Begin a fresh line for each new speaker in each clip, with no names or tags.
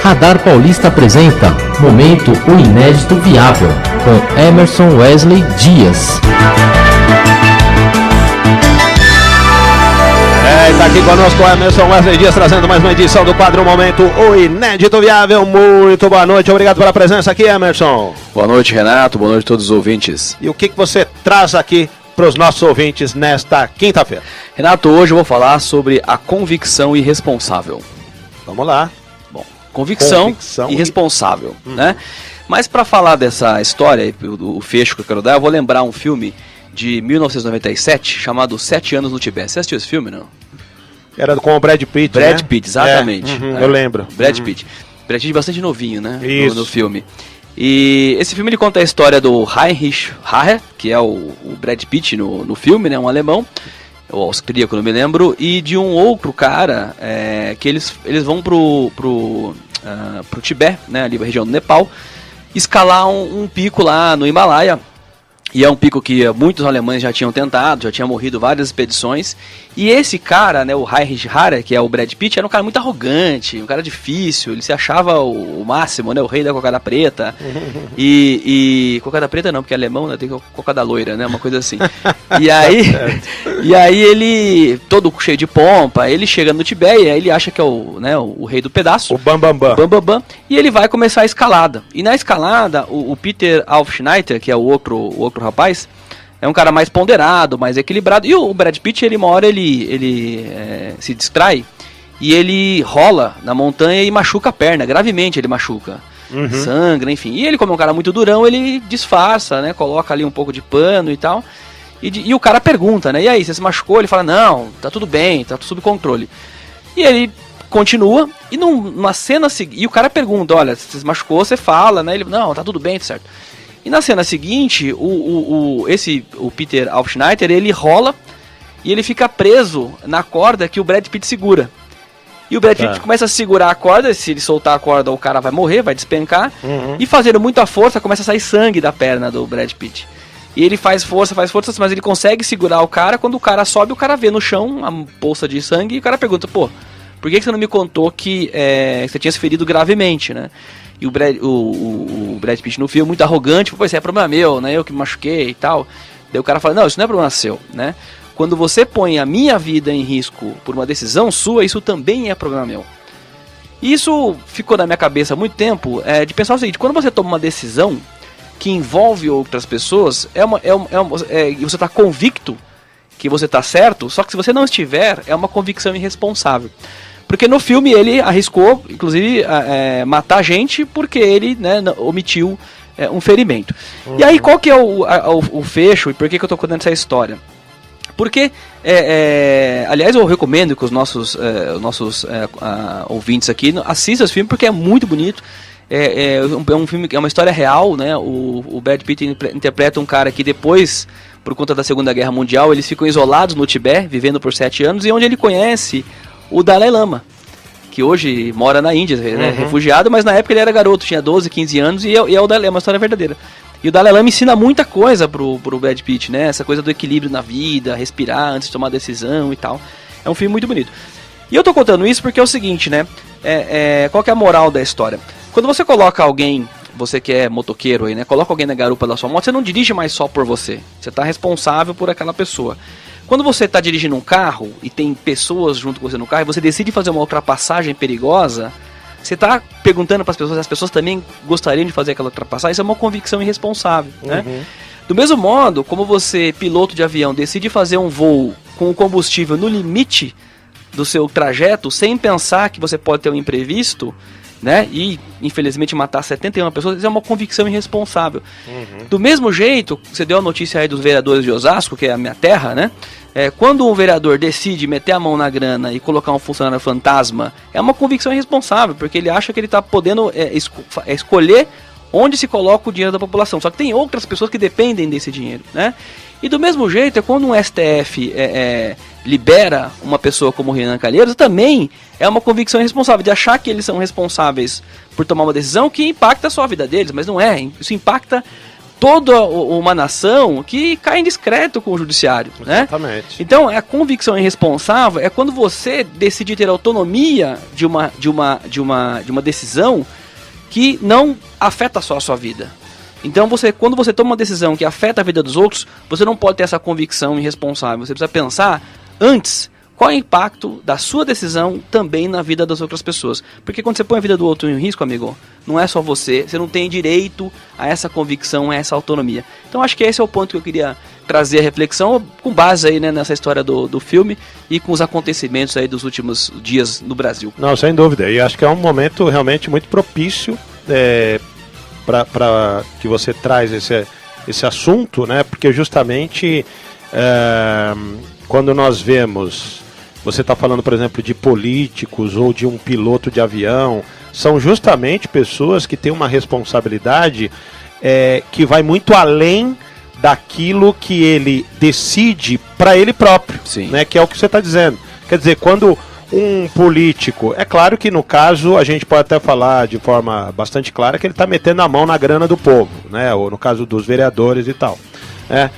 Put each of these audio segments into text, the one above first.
Radar Paulista apresenta Momento O Inédito Viável, com Emerson Wesley Dias.
Está aqui conosco o Emerson Wesley Dias, trazendo mais uma edição do quadro Momento O Inédito Viável. Muito boa noite, obrigado pela presença aqui, Emerson.
Boa noite, Renato, boa noite a todos os ouvintes.
E o que você traz aqui para os nossos ouvintes nesta quinta-feira?
Renato, hoje eu vou falar sobre a convicção irresponsável.
Vamos lá.
Bom, convicção irresponsável, né? Mas para falar dessa história, o fecho que eu quero dar, eu vou lembrar um filme de 1997 chamado 7 Anos no Tibete. Você assistiu esse filme, não?
Era com o Brad Pitt,
Brad Pitt, exatamente.
Eu lembro.
Brad Pitt. Brad Pitt bastante novinho, né?
Isso.
No filme. E esse filme ele conta a história do Heinrich Harrer, que é o Brad Pitt no filme, né? Um alemão, ou austríaco, não me lembro, e de um outro cara que eles vão pro Tibete, né? Ali na região do Nepal, escalar um pico lá no Himalaia. E é um pico que muitos alemães já tinham tentado, já tinha morrido várias expedições. E esse cara, né, o Heinrich Harrer, que é o Brad Pitt, era um cara muito arrogante, um cara difícil. Ele se achava o máximo, né, o rei da cocada preta. E cocada preta não, porque é alemão, né, tem cocada loira, né, uma coisa assim. E aí ele, todo cheio de pompa, ele chega no Tibete, e aí ele acha que é o rei do pedaço.
O Bam.
E ele vai começar a escalada. E na escalada, o Peter Aufschneider, que é o outro rapaz, é um cara mais ponderado, mais equilibrado. E o Brad Pitt, uma hora ele se distrai e ele rola na montanha e machuca a perna, gravemente ele machuca. Sangra, enfim. E ele, como é um cara muito durão, ele disfarça, né? Coloca ali um pouco de pano e tal. E o cara pergunta, né? E aí, você se machucou? Ele fala, não, tá tudo bem, tá tudo sob controle. E ele continua, e numa cena seguinte, e o cara pergunta, olha, se se machucou, você fala, né? Ele, não, tá tudo bem, tá certo. E na cena seguinte, o Peter Aufschneider, ele rola e ele fica preso na corda que o Brad Pitt segura. E o Brad Pitt começa a segurar a corda, se ele soltar a corda o cara vai morrer, vai despencar. E fazendo muita força, começa a sair sangue da perna do Brad Pitt. E ele faz força, mas ele consegue segurar o cara. Quando o cara sobe, o cara vê no chão uma poça de sangue e o cara pergunta, pô, por que você não me contou que você tinha se ferido gravemente, né? E o Brad Pitt no filme, muito arrogante, pô, isso é problema meu, né? Eu que me machuquei e tal. Daí o cara fala, não, isso não é problema seu, né? Quando você põe a minha vida em risco por uma decisão sua, isso também é problema meu. E isso ficou na minha cabeça há muito tempo, de pensar o seguinte, quando você toma uma decisão que envolve outras pessoas, e você está convicto que você está certo, só que se você não estiver, é uma convicção irresponsável. Porque no filme ele arriscou, inclusive, matar gente porque ele, né, omitiu um ferimento. E aí qual que é o fecho e por que eu estou contando essa história? Porque, aliás, eu recomendo que os nossos ouvintes aqui assistam esse filme porque é muito bonito. É um filme que é uma história real, né? O Brad Pitt interpreta um cara que depois, por conta da Segunda Guerra Mundial, eles ficam isolados no Tibete, vivendo por 7 anos, e onde ele conhece o Dalai Lama, que hoje mora na Índia, né, refugiado, mas na época ele era garoto, tinha 12, 15 anos, e é o Dalai Lama, uma história verdadeira. E o Dalai Lama ensina muita coisa pro Brad Pitt, né, essa coisa do equilíbrio na vida, respirar antes de tomar decisão e tal. É um filme muito bonito. E eu tô contando isso porque é o seguinte, né, qual que é a moral da história? Quando você coloca alguém, você que é motoqueiro aí, né, coloca alguém na garupa da sua moto, você não dirige mais só por você, você tá responsável por aquela pessoa. Quando você está dirigindo um carro e tem pessoas junto com você no carro e você decide fazer uma ultrapassagem perigosa, você está perguntando para as pessoas se as pessoas também gostariam de fazer aquela ultrapassagem, isso é uma convicção irresponsável, né? Do mesmo modo, como você, piloto de avião, decide fazer um voo com o combustível no limite do seu trajeto, sem pensar que você pode ter um imprevisto, né, e infelizmente matar 71 pessoas, isso é uma convicção irresponsável. Do mesmo jeito, você deu a notícia aí dos vereadores de Osasco, que é a minha terra, né? Quando um vereador decide meter a mão na grana e colocar um funcionário fantasma, é uma convicção irresponsável, porque ele acha que ele está podendo escolher onde se coloca o dinheiro da população. Só que tem outras pessoas que dependem desse dinheiro, né? E do mesmo jeito, quando um STF libera uma pessoa como o Renan Calheiros, também é uma convicção irresponsável, de achar que eles são responsáveis por tomar uma decisão que impacta só a vida deles, mas não é. Isso impacta toda uma nação que cai em discreto com o judiciário, né?
Exatamente.
Então, a convicção irresponsável é quando você decide ter autonomia de uma decisão que não afeta só a sua vida. Então, quando você toma uma decisão que afeta a vida dos outros, você não pode ter essa convicção irresponsável. Você precisa pensar antes qual é o impacto da sua decisão também na vida das outras pessoas. Porque quando você põe a vida do outro em risco, amigo, não é só você não tem direito a essa convicção, a essa autonomia. Então, acho que esse é o ponto que eu queria trazer a reflexão, com base aí, né, nessa história do filme e com os acontecimentos aí dos últimos dias no Brasil.
Não, sem dúvida. E acho que é um momento realmente muito propício para que você traz esse assunto, né? Porque justamente quando nós vemos, você está falando, por exemplo, de políticos ou de um piloto de avião, são justamente pessoas que têm uma responsabilidade que vai muito além daquilo que ele decide para ele próprio, né? Que é o que você está dizendo. Quer dizer, quando um político, é claro que no caso a gente pode até falar de forma bastante clara que ele está metendo a mão na grana do povo, né? Ou no caso dos vereadores e tal, né?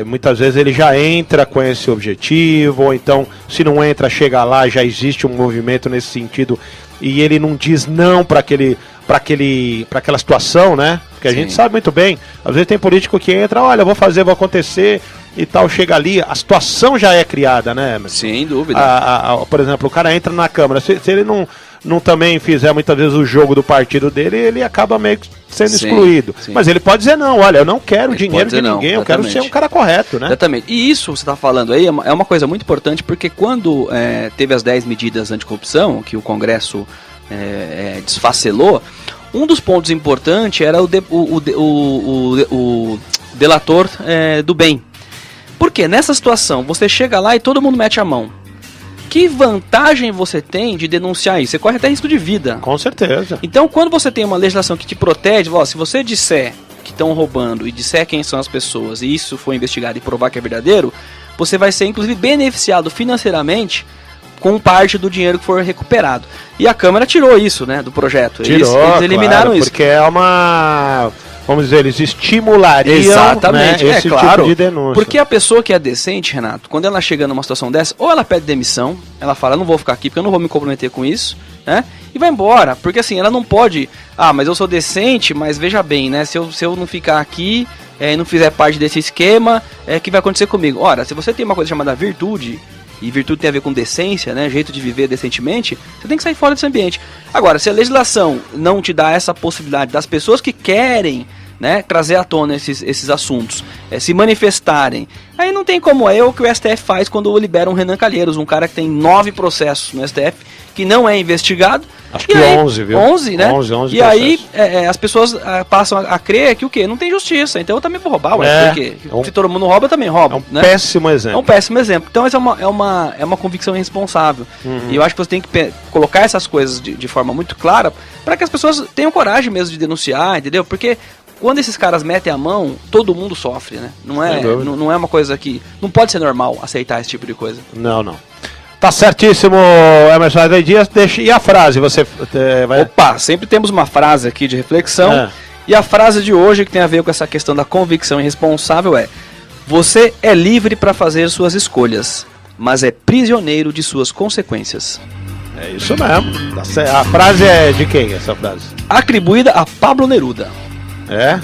Muitas vezes ele já entra com esse objetivo, ou então se não entra, chega lá, já existe um movimento nesse sentido e ele não diz não para aquela situação, né? Porque a gente sabe muito bem, às vezes tem político que entra, olha, vou acontecer e tal, chega ali, a situação já é criada, né, Emerson?
Sem dúvida.
Por exemplo, o cara entra na Câmara, se ele não também fizer muitas vezes o jogo do partido dele, ele acaba meio que sendo excluído. Sim. Mas ele pode dizer não, olha, eu não quero dinheiro de ninguém, eu quero ser um cara correto, né?
Exatamente. E isso você está falando aí é uma coisa muito importante, porque quando teve as 10 medidas anticorrupção, que o Congresso desfacelou, um dos pontos importantes era o delator do bem. Porque nessa situação, você chega lá e todo mundo mete a mão. Que vantagem você tem de denunciar isso? Você corre até risco de vida.
Com certeza.
Então, quando você tem uma legislação que te protege, se você disser que estão roubando e disser quem são as pessoas e isso for investigado e provar que é verdadeiro, você vai ser, inclusive, beneficiado financeiramente com parte do dinheiro que for recuperado. E a Câmara tirou isso, né, do projeto. Eles eliminaram isso.
Porque é uma... Vamos dizer, eles estimulariam,
exatamente,
né, esse tipo de denúncia.
Porque a pessoa que é decente, Renato, quando ela chega numa situação dessa, ou ela pede demissão, ela fala, não vou ficar aqui porque eu não vou me comprometer com isso, né? E vai embora, porque assim, ela não pode, mas eu sou decente, mas veja bem, né? Se eu não ficar aqui e não fizer parte desse esquema, o que vai acontecer comigo? Ora, se você tem uma coisa chamada virtude, e virtude tem a ver com decência, né, jeito de viver decentemente, você tem que sair fora desse ambiente. Agora, se a legislação não te dá essa possibilidade das pessoas que querem, né, trazer à tona esses assuntos, se manifestarem, aí não tem como o que o STF faz quando libera um Renan Calheiros, um cara que tem 9 processos no STF, que não é investigado.
Acho que 11, viu?
11, né?
11
e processos. Aí as pessoas passam a crer que o quê? Não tem justiça, então eu também vou roubar, porque se todo mundo rouba, eu também roubo.
É um péssimo exemplo.
É um péssimo exemplo. Então essa é uma convicção irresponsável. E eu acho que você tem que colocar essas coisas de forma muito clara para que as pessoas tenham coragem mesmo de denunciar, entendeu? Porque quando esses caras metem a mão, todo mundo sofre, né? Não é uma coisa que... Não pode ser normal aceitar esse tipo de coisa.
Não. Tá certíssimo, Emerson Dias. E a frase, você vai...
Opa, sempre temos uma frase aqui de reflexão. E a frase de hoje, que tem a ver com essa questão da convicção irresponsável, é: você é livre para fazer suas escolhas, mas é prisioneiro de suas consequências.
É isso mesmo. A frase é de quem, essa frase?
Atribuída a Pablo Neruda.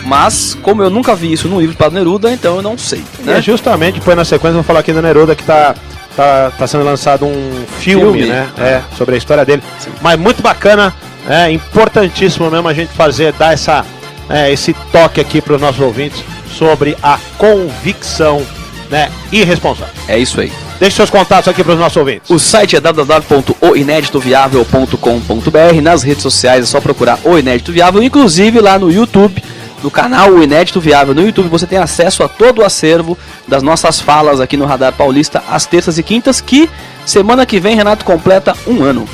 Mas, como eu nunca vi isso no livro de Pablo Neruda, então eu não sei. Né?
E justamente, depois na sequência, vou falar aqui da Neruda, que tá sendo lançado um filme, né? Sobre a história dele. Sim. Mas muito bacana, importantíssimo mesmo a gente dar esse toque aqui para os nossos ouvintes sobre a convicção, né, irresponsável.
É isso aí.
Deixe seus contatos aqui para os nossos ouvintes.
O site é www.oineditoviavel.com.br. Nas redes sociais é só procurar O Inédito Viável, inclusive lá no YouTube, no canal O Inédito Viável. No YouTube você tem acesso a todo o acervo das nossas falas aqui no Radar Paulista, às terças e quintas, que semana que vem, Renato, completa 1 ano.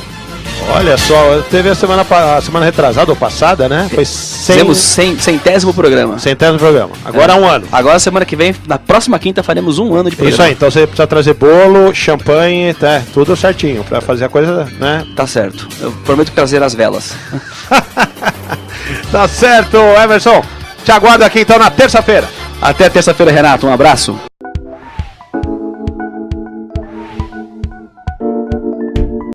Olha só, teve a semana retrasada ou passada, né? Foi
centésimo programa.
Centésimo programa. Agora 1 ano.
Agora, semana que vem, na próxima quinta, faremos 1 ano de programa.
Isso aí, então você precisa trazer bolo, champanhe, tudo certinho, pra fazer a coisa, né?
Tá certo. Eu prometo trazer as velas.
Tá certo, Emerson. Te aguardo aqui então na terça-feira.
Até terça-feira, Renato. Um abraço.